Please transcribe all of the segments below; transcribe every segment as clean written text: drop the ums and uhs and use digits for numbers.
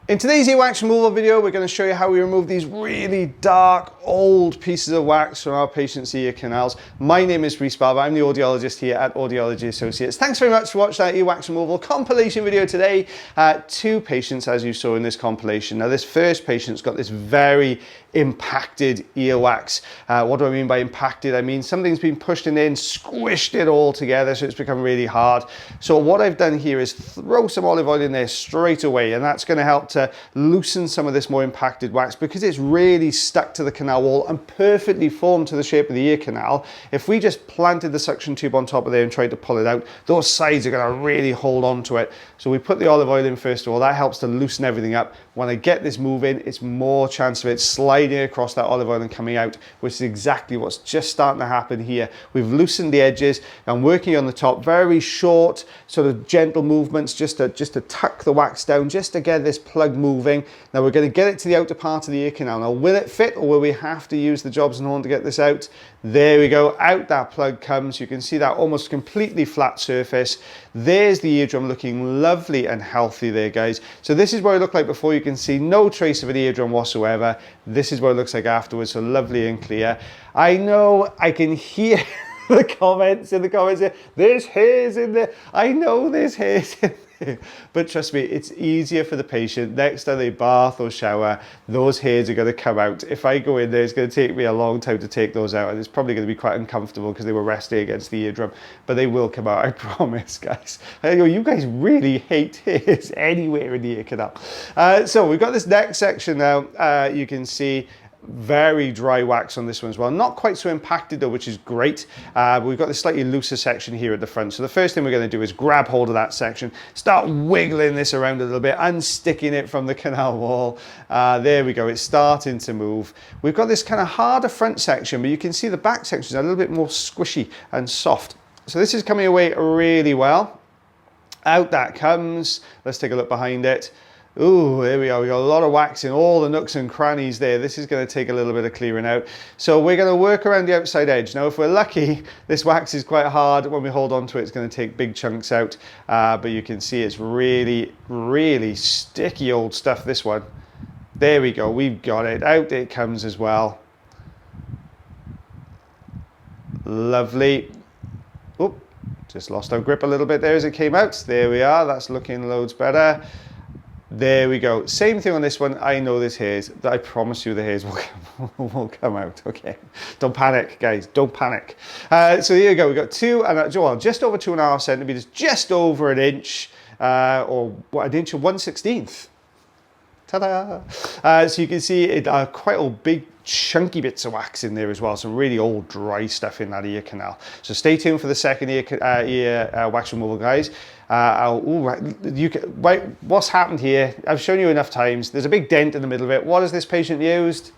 In today's earwax removal video, we're going to show you how we remove these really dark, old pieces of wax from our patients' ear canals. My name is Rhys Barber. I'm the audiologist here at Audiology Associates. Thanks very much for watching that earwax removal compilation video today. Two patients, as you saw in this compilation. Now, this first patient's got this very impacted earwax. What do I mean by impacted? I mean something's been pushed in, squished it all together, so it's become really hard. So what I've done here is throw some olive oil in there straight away, and that's going to help to loosen some of this more impacted wax because it's really stuck to the canal wall and perfectly formed to the shape of the ear canal. If we just planted the suction tube on top of there and tried to pull it out, those sides are going to really hold on to it. So we put the olive oil in first of all. That helps to loosen everything up. When I get this moving, it's more chance of it sliding across that olive oil and coming out, which is exactly what's just starting to happen here. We've loosened the edges and working on the top, very short, sort of gentle movements just to tuck the wax down, just to get this plug moving. Now we're going to get it to the outer part of the ear canal. Now, will it fit, or will we have to use the Jobs and horn to get this out? There we go, out that plug comes. You can see that almost completely flat surface. There's the eardrum looking lovely and healthy there, guys. So this is what it looked like before. You can see no trace of an eardrum whatsoever. This is what it looks like afterwards, so lovely and clear. I know I can hear the comments in the comments here. There's hairs in there. I know there's hairs in there. But trust me, it's easier for the patient. Next time they bath or shower, those hairs are going to come out. If I go in there, it's going to take me a long time to take those out, and it's probably going to be quite uncomfortable because they were resting against the eardrum, but they will come out, I promise, guys. I know you guys really hate hairs anywhere in the ear canal. So we've got this next section now. You can see very dry wax on this one as well, not quite so impacted though, which is great. But we've got this slightly looser section here at the front. So the first thing we're going to do is grab hold of that section, start wiggling this around a little bit, unsticking it from the canal wall. There we go, it's starting to move. We've got this kind of harder front section, but you can see the back section is a little bit more squishy and soft. So this is coming away really well. Out that comes. Let's take a look behind it. Ooh, there we are. We got a lot of wax in all the nooks and crannies there. This is going to take a little bit of clearing out. So we're going to work around the outside edge. Now, if we're lucky, this wax is quite hard. When we hold on to it, it's going to take big chunks out. But you can see it's really, really sticky old stuff, this one. There we go. We've got it. Out it comes as well. Lovely. Oop, just lost our grip a little bit there as it came out. There we are. That's looking loads better. There we go. Same thing on this one. I know there's hairs. I promise you the hairs will come out. Okay. Don't panic, guys. Don't panic. So here we go. We've got just over 2.5 centimeters, just over an inch, or an inch and 1/16. Ta-da! So you can see it quite old, big, chunky bits of wax in there as well. Some really old, dry stuff in that ear canal. So stay tuned for the second ear wax removal, guys. What's happened here? I've shown you enough times. There's a big dent in the middle of it. What has this patient used?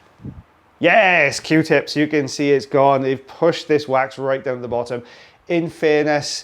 Yes, Q-tips. You can see it's gone. They've pushed this wax right down to the bottom. In fairness,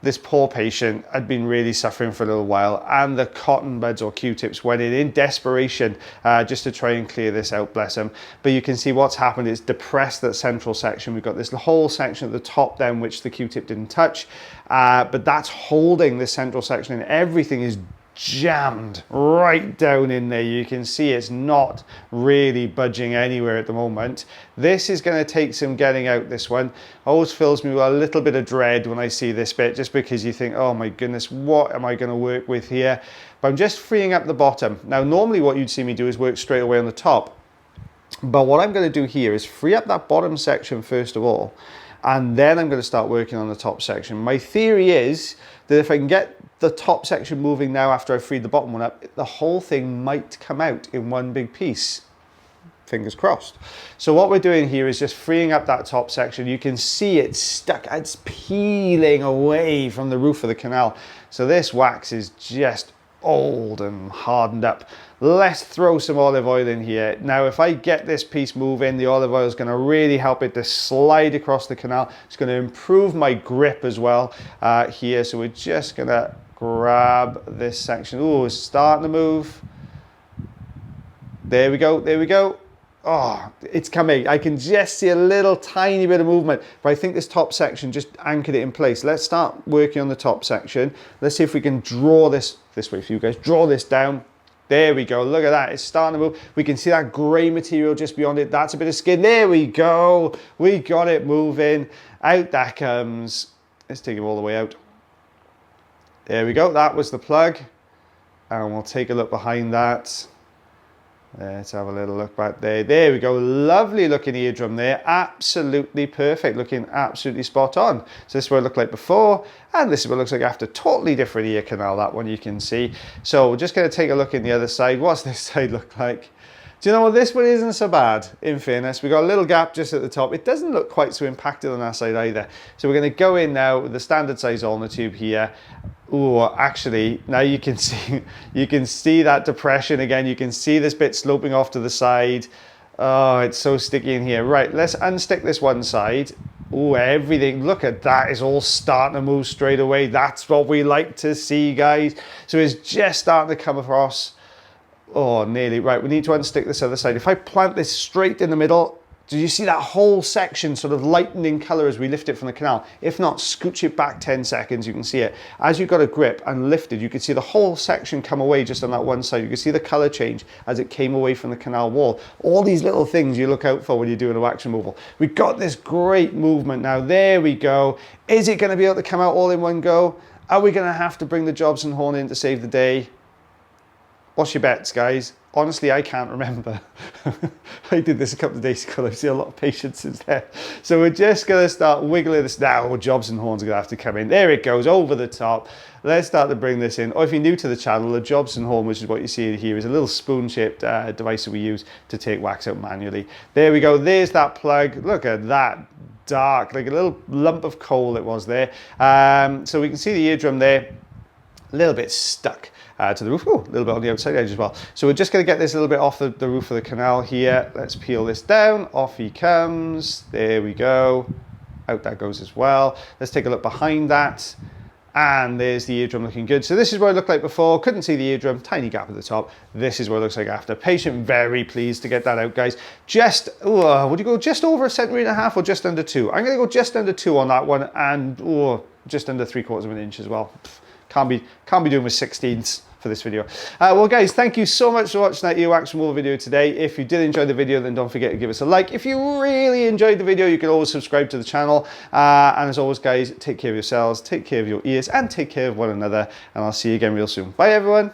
this poor patient had been really suffering for a little while, and the cotton buds or Q-tips went in desperation just to try and clear this out, bless him. But you can see what's happened is depressed that central section. We've got this whole section at the top then, which the Q-tip didn't touch, but that's holding this central section, and everything is jammed right down in there. You can see it's not really budging anywhere at the moment. This is going to take some getting out, this one. Always fills me with a little bit of dread when I see this bit, just because you think, oh my goodness, what am I going to work with here? But I'm just freeing up the bottom. Now, normally what you'd see me do is work straight away on the top. But what I'm going to do here is free up that bottom section first of all, and then I'm going to start working on the top section. My theory is that if I can get the top section moving now after I've freed the bottom one up, the whole thing might come out in one big piece. Fingers crossed. So what we're doing here is just freeing up that top section. You can see it's stuck, it's peeling away from the roof of the canal. So this wax is just old and hardened up. Let's throw some olive oil in here. Now, if I get this piece moving, the olive oil is going to really help it to slide across the canal. It's going to improve my grip as well here. So we're just going to grab this section. Oh, it's starting to move. There we go. There we go. Oh, it's coming. I can just see a little tiny bit of movement, but I think this top section just anchored it in place. Let's start working on the top section. Let's see if we can draw this way for you guys. Draw this down. There we go, look at that, it's starting to move. We can see that grey material just beyond it. That's a bit of skin. There we go, we got it moving. Out that comes. Let's take it all the way out. There we go, that was the plug. And we'll take a look behind that. Let's have a little look back there. There we go, lovely looking eardrum there. Absolutely perfect, looking absolutely spot on. So this is what it looked like before, and this is what it looks like after. Totally different ear canal, that one you can see. So we're just gonna take a look in the other side. What's this side look like? Do you know what, this one isn't so bad, in fairness. We've got a little gap just at the top. It doesn't look quite so impacted on that side either. So we're gonna go in now with the standard size ulnar tube here. Oh, actually, now you can see that depression again. You can see this bit sloping off to the side. Oh, it's so sticky in here. Right, let's unstick this one side. Oh, everything, look at that, is all starting to move straight away. That's what we like to see, guys. So it's just starting to come across. Oh, nearly. Right, we need to unstick this other side. If I plant this straight in the middle, do you see that whole section sort of lighten in color as we lift it from the canal? If not, scooch it back 10 seconds, you can see it. As you've got a grip and lifted, you can see the whole section come away just on that one side. You can see the color change as it came away from the canal wall. All these little things you look out for when you're doing a wax removal. We've got this great movement now. There we go. Is it gonna be able to come out all in one go? Are we gonna have to bring the Jobson horn in to save the day? What's your bets, guys? Honestly, I can't remember. I did this a couple of days ago. I've seen a lot of patients since then. So we're just gonna start wiggling this now. Oh, Jobson horns are gonna have to come in. There it goes, over the top. Let's start to bring this in. Or if you're new to the channel, the Jobson horn, which is what you see here, is a little spoon-shaped device that we use to take wax out manually. There we go, there's that plug. Look at that, dark, like a little lump of coal it was there. So we can see the eardrum there, a little bit stuck to the roof. Oh, a little bit on the outside edge as well. So we're just going to get this a little bit off the roof of the canal here. Let's peel this down. Off he comes. There we go. Out that goes as well. Let's take a look behind that. And there's the eardrum looking good. So this is what it looked like before. Couldn't see the eardrum, tiny gap at the top. This is what it looks like after. Patient very pleased to get that out, guys. Just, would you go just over 1.5 centimeters or just under 2? I'm gonna go just under 2 on that one, and just under 3/4 of an inch as well. Can't be doing with 16ths for this video. Well, guys, thank you so much for watching that earwax removal video today. If you did enjoy the video, then don't forget to give us a like. If you really enjoyed the video, you can always subscribe to the channel. And as always, guys, take care of yourselves, take care of your ears, and take care of one another. And I'll see you again real soon. Bye, everyone.